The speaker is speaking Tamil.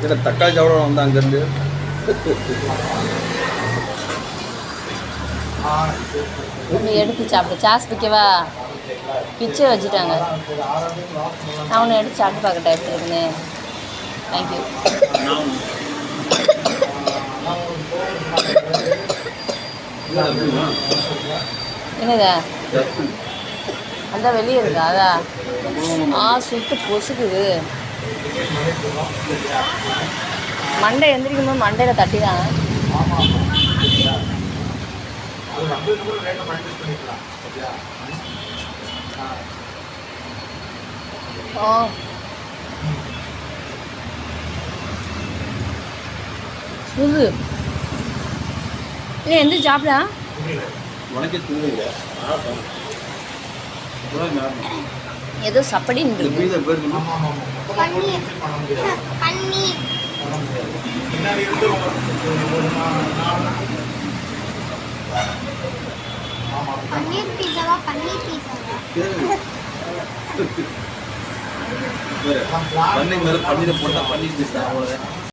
இல்லை தக்காளி சாப்பிட வந்து அங்கேருந்து ஒன்று எடுத்து சாப்பிடு. சாஸ் பிக்கவா? பிச்சை வச்சுட்டாங்க. நான் ஒன்று எடுத்து சாப்பிட்டு பார்க்கட்டா எப்படி இருக்குன்னு. தேங்க்யூ. என்னதா அந்த வெளியே இருக்கா? அதான் சுட்டு பொசுக்குது. மண்டை எந்திரிக்கும் போது மண்டையில் தட்டிதான். சுது நீ எந்த சாப்பிடா? ஏதோ சப்படின்னு பன்னீர் பீஸாவா? பன்னீர் பீஸாவா? பன்னீர் மேலே பன்னீரை போட்டால் பன்னீர் பீஸா அவ்வளோதான்.